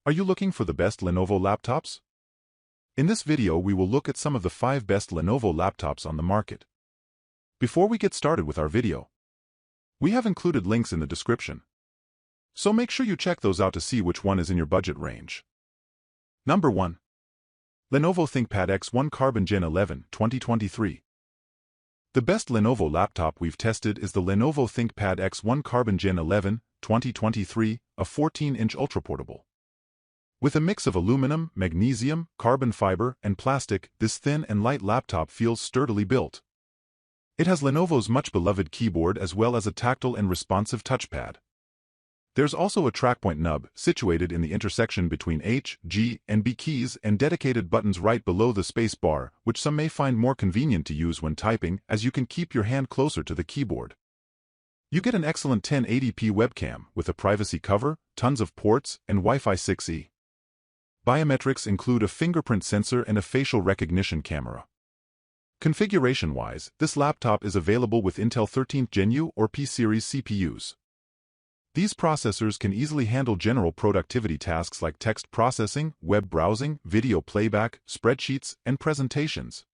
Are you looking for the best Lenovo laptops? In this video, we will look at some of the 5 best Lenovo laptops on the market. Before we get started with our video, we have included links in the description, so make sure you check those out to see which one is in your budget range. Number 1. Lenovo ThinkPad X1 Carbon Gen 11 2023. The best Lenovo laptop we've tested is the Lenovo ThinkPad X1 Carbon Gen 11 2023, a 14-inch ultraportable. With a mix of aluminum, magnesium, carbon fiber, and plastic, this thin and light laptop feels sturdily built. It has Lenovo's much-beloved keyboard as well as a tactile and responsive touchpad. There's also a trackpoint nub situated in the intersection between H, G, and B keys and dedicated buttons right below the space bar, which some may find more convenient to use when typing, as you can keep your hand closer to the keyboard. You get an excellent 1080p webcam with a privacy cover, tons of ports, and Wi-Fi 6E. Biometrics include a fingerprint sensor and a facial recognition camera. Configuration-wise, this laptop is available with Intel 13th Gen U or P-series CPUs. These processors can easily handle general productivity tasks like text processing, web browsing, video playback, spreadsheets, and presentations.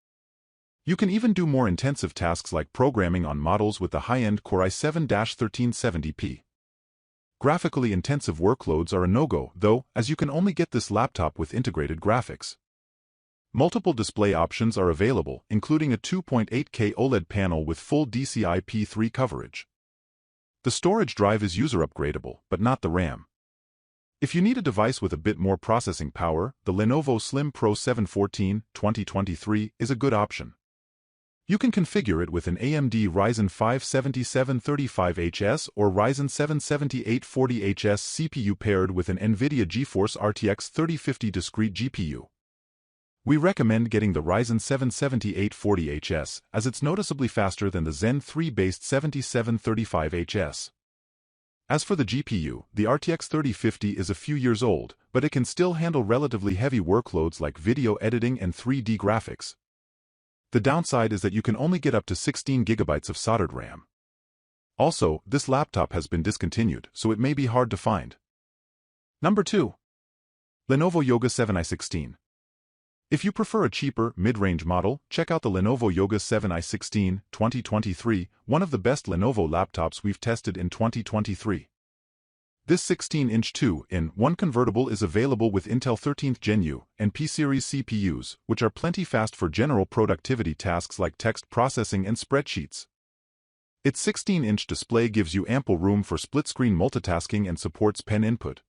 You can even do more intensive tasks like programming on models with the high-end Core i7-1370p. Graphically intensive workloads are a no-go, though, as you can only get this laptop with integrated graphics. Multiple display options are available, including a 2.8K OLED panel with full DCI-P3 coverage. The storage drive is user-upgradable, but not the RAM. If you need a device with a bit more processing power, the Lenovo Slim Pro 714 2023 is a good option. You can configure it with an AMD Ryzen 5 7735HS or Ryzen 7 7840HS CPU paired with an NVIDIA GeForce RTX 3050 discrete GPU. We recommend getting the Ryzen 7 7840HS as it's noticeably faster than the Zen 3-based 7735HS. As for the GPU, the RTX 3050 is a few years old, but it can still handle relatively heavy workloads like video editing and 3D graphics. The downside is that you can only get up to 16 GB of soldered RAM. Also, this laptop has been discontinued, so it may be hard to find. Number 2. Lenovo Yoga C940. If you prefer a cheaper, mid-range model, check out the Lenovo Yoga C940 2023, one of the best Lenovo laptops we've tested in 2023. This 16-inch 2-in-1 convertible is available with Intel 13th Gen U and P-series CPUs, which are plenty fast for general productivity tasks like text processing and spreadsheets. Its 16-inch display gives you ample room for split-screen multitasking and supports pen input.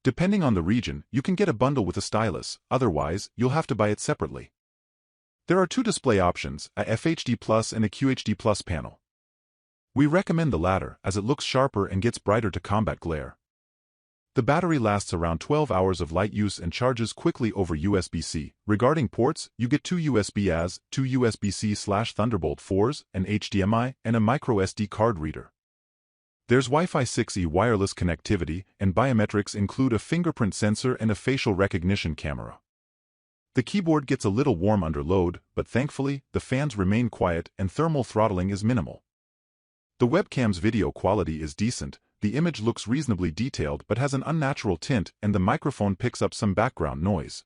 Depending on the region, you can get a bundle with a stylus, otherwise, you'll have to buy it separately. There are 2 display options, a FHD Plus and a QHD Plus panel. We recommend the latter, as it looks sharper and gets brighter to combat glare. The battery lasts around 12 hours of light use and charges quickly over USB-C. Regarding ports, you get 2 USB-As, 2 USB-C/Thunderbolt 4s, an HDMI, and a microSD card reader. There's Wi-Fi 6E wireless connectivity, and biometrics include a fingerprint sensor and a facial recognition camera. The keyboard gets a little warm under load, but thankfully, the fans remain quiet and thermal throttling is minimal. The webcam's video quality is decent, the image looks reasonably detailed but has an unnatural tint, and the microphone picks up some background noise.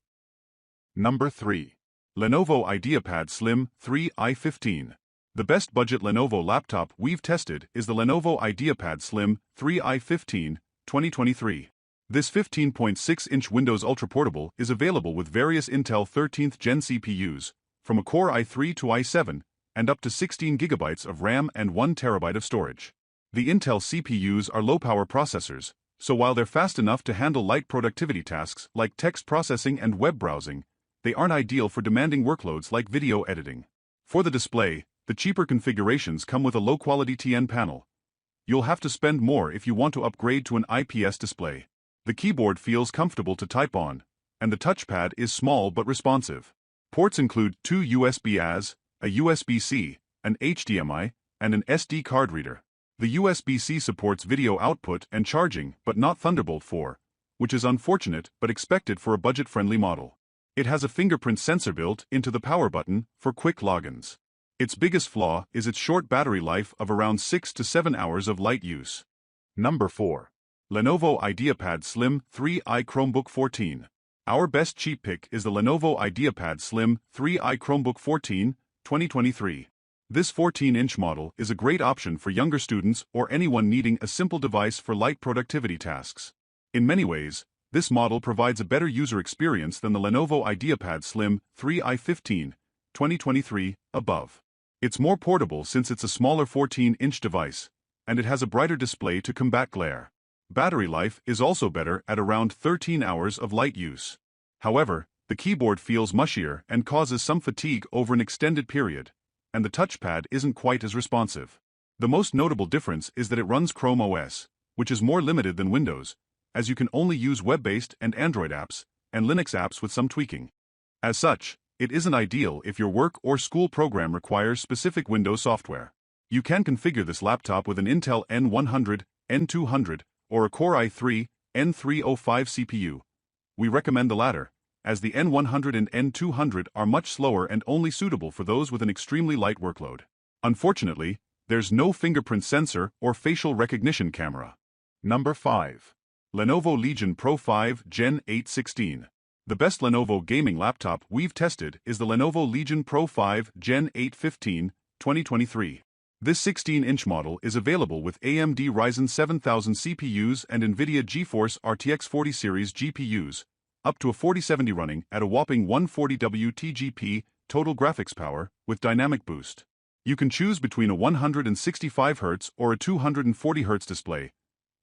Number 3. Lenovo IdeaPad Slim 3i15. The best budget Lenovo laptop we've tested is the Lenovo IdeaPad Slim 3i15 2023. This 15.6-inch Windows ultraportable is available with various Intel 13th Gen CPUs, from a Core i3 to i7, and up to 16 GB of RAM and 1 TB of storage. The Intel CPUs are low-power processors, so while they're fast enough to handle light productivity tasks like text processing and web browsing, they aren't ideal for demanding workloads like video editing. For the display, the cheaper configurations come with a low-quality TN panel. You'll have to spend more if you want to upgrade to an IPS display. The keyboard feels comfortable to type on, and the touchpad is small but responsive. Ports include 2 USB-As, a USB-C, an HDMI, and an SD card reader. The USB-C supports video output and charging, but not Thunderbolt 4, which is unfortunate but expected for a budget-friendly model. It has a fingerprint sensor built into the power button for quick logins. Its biggest flaw is its short battery life of around 6 to 7 hours of light use. Number 4. Lenovo IdeaPad Slim 3i Chromebook 14. Our best cheap pick is the Lenovo IdeaPad Slim 3i Chromebook 14, 2023. This 14-inch model is a great option for younger students or anyone needing a simple device for light productivity tasks. In many ways, this model provides a better user experience than the Lenovo IdeaPad Slim 3i 15, 2023, above. It's more portable since it's a smaller 14-inch device, and it has a brighter display to combat glare. Battery life is also better at around 13 hours of light use. However, the keyboard feels mushier and causes some fatigue over an extended period, and the touchpad isn't quite as responsive. The most notable difference is that it runs Chrome OS, which is more limited than Windows, as you can only use web-based and Android apps, and Linux apps with some tweaking. As such, it isn't ideal if your work or school program requires specific Windows software. You can configure this laptop with an Intel N100, N200, or a Core i3, N305 CPU. We recommend the latter, as the N100 and N200 are much slower and only suitable for those with an extremely light workload. Unfortunately, there's no fingerprint sensor or facial recognition camera. Number 5. Lenovo Legion Pro 5 Gen 816. The best Lenovo gaming laptop we've tested is the Lenovo Legion Pro 5 Gen 815, 2023. This 16-inch model is available with AMD Ryzen 7000 CPUs and NVIDIA GeForce RTX 40 series GPUs, up to a 4070 running at a whopping 140W TGP total graphics power with dynamic boost. You can choose between a 165Hz or a 240Hz display.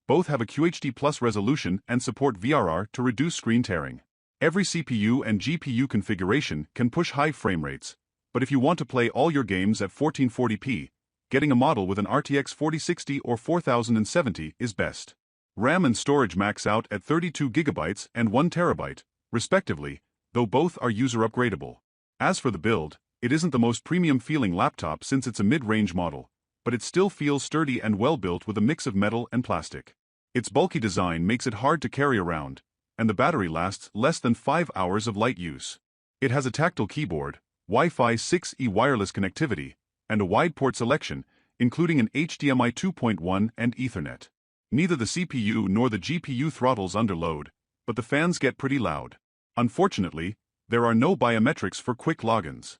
Both have a QHD Plus resolution and support VRR to reduce screen tearing. Every CPU and GPU configuration can push high frame rates, but if you want to play all your games at 1440p, getting a model with an RTX 4060 or 4070 is best. RAM and storage max out at 32GB and 1TB, respectively, though both are user upgradable. As for the build, it isn't the most premium-feeling laptop since it's a mid-range model, but it still feels sturdy and well-built with a mix of metal and plastic. Its bulky design makes it hard to carry around, and the battery lasts less than 5 hours of light use. It has a tactile keyboard, Wi-Fi 6E wireless connectivity, and a wide port selection, including an HDMI 2.1 and Ethernet. Neither the CPU nor the GPU throttles under load, but the fans get pretty loud. Unfortunately, there are no biometrics for quick logins.